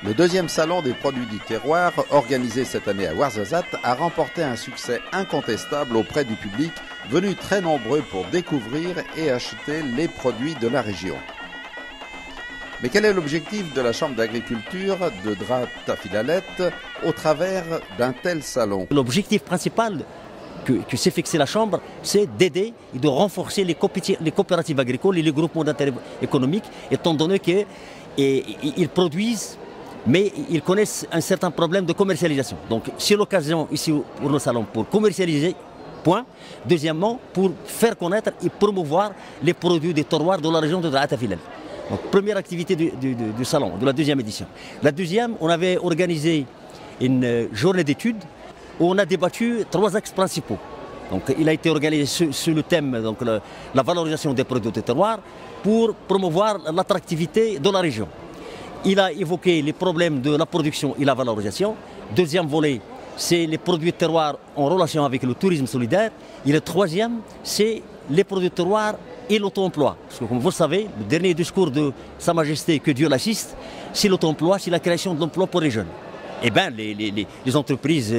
Le deuxième salon des produits du terroir, organisé cette année à Ouarzazate, a remporté un succès incontestable auprès du public, venu très nombreux pour découvrir et acheter les produits de la région. Mais quel est l'objectif de la Chambre d'agriculture de Dra Tafilalet au travers d'un tel salon? L'objectif principal que s'est fixé la Chambre, c'est d'aider et de renforcer les coopératives agricoles et les groupements d'intérêt économique, étant donné qu'ils produisent, mais ils connaissent un certain problème de commercialisation. Donc c'est l'occasion ici pour le salon pour commercialiser, point. Deuxièmement, pour faire connaître et promouvoir les produits des terroirs de la région de Dra Tafilalet. Donc première activité du salon, de la deuxième édition. La deuxième, on avait organisé une journée d'études où on a débattu 3 axes principaux. Donc il a été organisé sur le thème donc, la valorisation des produits de terroir pour promouvoir l'attractivité de la région. Il a évoqué les problèmes de la production et la valorisation. Deuxième volet, c'est les produits de terroir en relation avec le tourisme solidaire. Et le troisième, c'est les produits de terroir et l'auto-emploi. Parce que comme vous le savez, le dernier discours de Sa Majesté, que Dieu l'assiste, c'est l'auto-emploi, c'est la création de l'emploi pour les jeunes. Eh bien, les entreprises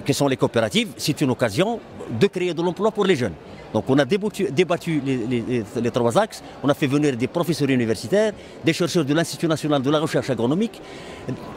qui sont les coopératives, c'est une occasion de créer de l'emploi pour les jeunes. Donc on a débattu les 3 axes, on a fait venir des professeurs universitaires, des chercheurs de l'Institut national de la recherche agronomique,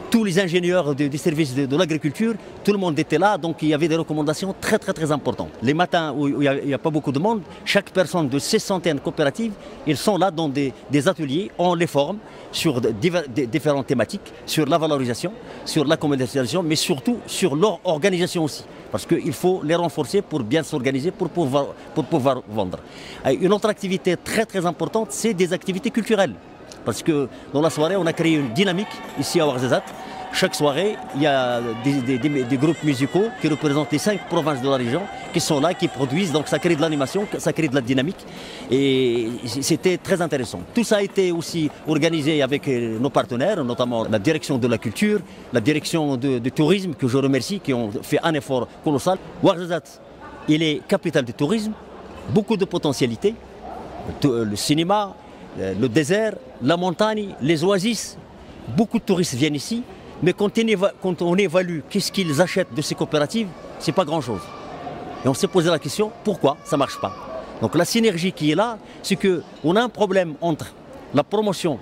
tous les ingénieurs des services de l'agriculture, tout le monde était là, donc il y avait des recommandations très importantes. Les matins où il n'y a pas beaucoup de monde, chaque personne de ces centaines coopératives, ils sont là dans des ateliers, on les forme sur différentes thématiques, sur la valorisation, sur la commercialisation, mais surtout sur leur organisation aussi. Parce qu'il faut les renforcer pour bien s'organiser, pour pouvoir vendre. Une autre activité très importante, c'est des activités culturelles. Parce que dans la soirée, on a créé une dynamique ici à Ouarzazate. Chaque soirée, il y a des groupes musicaux qui représentent les 5 provinces de la région, qui sont là, qui produisent, donc ça crée de l'animation, ça crée de la dynamique. Et c'était très intéressant. Tout ça a été aussi organisé avec nos partenaires, notamment la direction de la culture, la direction du tourisme, que je remercie, qui ont fait un effort colossal. Ouarzazate, il est capitale du tourisme, beaucoup de potentialités, le cinéma, le désert, la montagne, les oasis. Beaucoup de touristes viennent ici, mais quand on évalue qu'est-ce qu'ils achètent de ces coopératives, c'est pas grand-chose. Et on s'est posé la question, pourquoi ça ne marche pas? Donc la synergie qui est là, c'est qu'on a un problème entre la promotion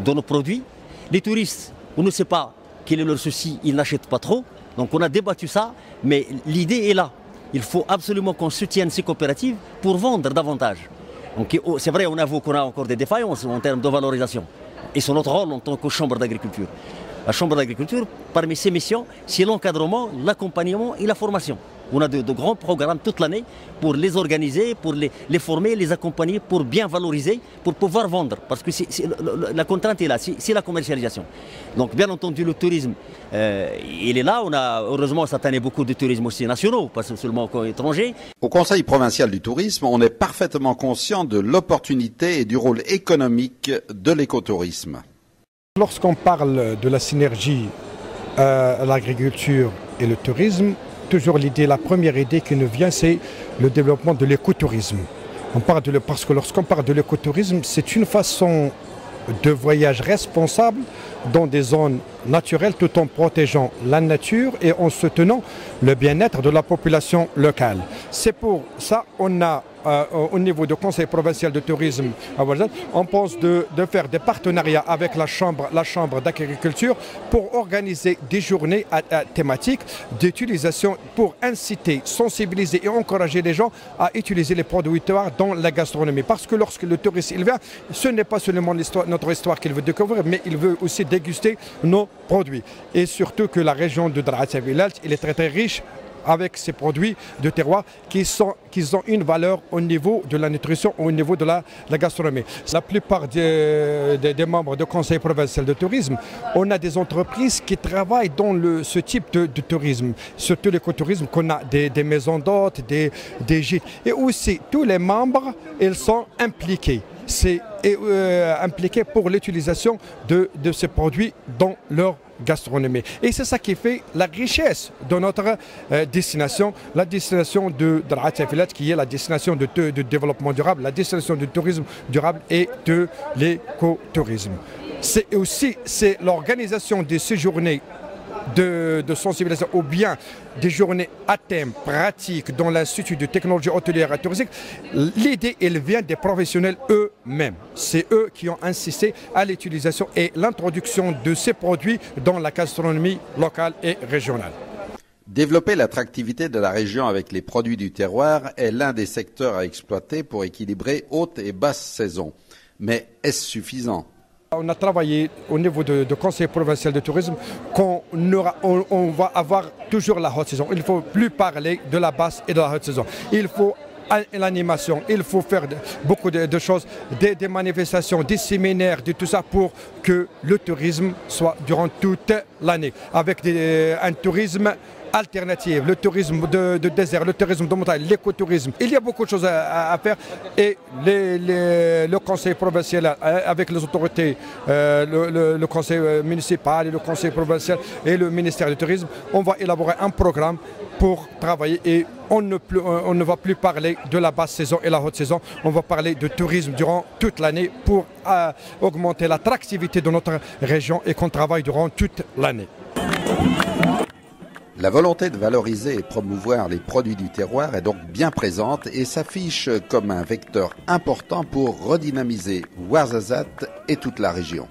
de nos produits, les touristes, on ne sait pas quel est leur souci, ils n'achètent pas trop. Donc on a débattu ça, mais l'idée est là. Il faut absolument qu'on soutienne ces coopératives pour vendre davantage. C'est vrai, on avoue qu'on a encore des défaillances en termes de valorisation. Et c'est notre rôle en tant que Chambre d'agriculture. La Chambre d'agriculture, parmi ses missions, c'est l'encadrement, l'accompagnement et la formation. On a de grands programmes toute l'année pour les organiser, pour les former, les accompagner, pour bien valoriser, pour pouvoir vendre. Parce que la contrainte est là, c'est la commercialisation. Donc bien entendu, le tourisme, il est là. On a heureusement cette année beaucoup de tourisme aussi nationaux, pas seulement étrangers. Au Conseil provincial du tourisme, on est parfaitement conscient de l'opportunité et du rôle économique de l'écotourisme. Lorsqu'on parle de la synergie l'agriculture et le tourisme, toujours la première idée qui nous vient, c'est le développement de l'écotourisme. Parce que lorsqu'on parle de l'écotourisme, c'est une façon de voyage responsable dans des zones naturelles tout en protégeant la nature et en soutenant le bien-être de la population locale. C'est pour ça qu'on a au niveau du Conseil provincial de tourisme à Ouarzazate, on pense de faire des partenariats avec la Chambre d'agriculture pour organiser des journées thématiques d'utilisation pour inciter, sensibiliser et encourager les gens à utiliser les produits terroirs dans la gastronomie. Parce que lorsque le touriste il vient, ce n'est pas seulement notre histoire qu'il veut découvrir, mais il veut aussi déguster nos produits. Et surtout que la région de Dra Tafilalet, elle est très riche avec ces produits de terroir qui ont une valeur au niveau de la nutrition, au niveau de la gastronomie. La plupart des membres du Conseil provincial de tourisme, on a des entreprises qui travaillent dans ce type de tourisme, surtout l'écotourisme, qu'on a des maisons d'hôtes, des gîtes. Et aussi, tous les membres, ils sont impliqués. Impliqués pour l'utilisation de ces produits dans leur gastronomie. Et c'est ça qui fait la richesse de notre destination, la destination de Dra Tafilalet, qui est la destination de développement durable, la destination du tourisme durable et de l'écotourisme. c'est aussi l'organisation de ces journées de sensibilisation ou bien des journées à thème pratiques dans l'Institut de technologie hôtelière et touristique. L'idée, elle vient des professionnels eux-mêmes. C'est eux qui ont insisté à l'utilisation et l'introduction de ces produits dans la gastronomie locale et régionale. Développer l'attractivité de la région avec les produits du terroir est l'un des secteurs à exploiter pour équilibrer haute et basse saison. Mais est-ce suffisant ? On a travaillé au niveau de conseil provincial de tourisme qu'on on va avoir toujours la haute saison. Il ne faut plus parler de la basse et de la haute saison. Il faut l'animation, il faut faire beaucoup de choses, des manifestations, des séminaires, de tout ça pour que le tourisme soit durant toute l'année. Avec un tourisme alternative, le tourisme de désert, le tourisme de montagne, l'écotourisme. Il y a beaucoup de choses à faire et le conseil provincial avec les autorités, le conseil municipal et le conseil provincial et le ministère du tourisme, on va élaborer un programme pour travailler et on ne va plus parler de la basse saison et la haute saison, on va parler de tourisme durant toute l'année pour augmenter l'attractivité de notre région et qu'on travaille durant toute l'année. La volonté de valoriser et promouvoir les produits du terroir est donc bien présente et s'affiche comme un vecteur important pour redynamiser Ouarzazate et toute la région.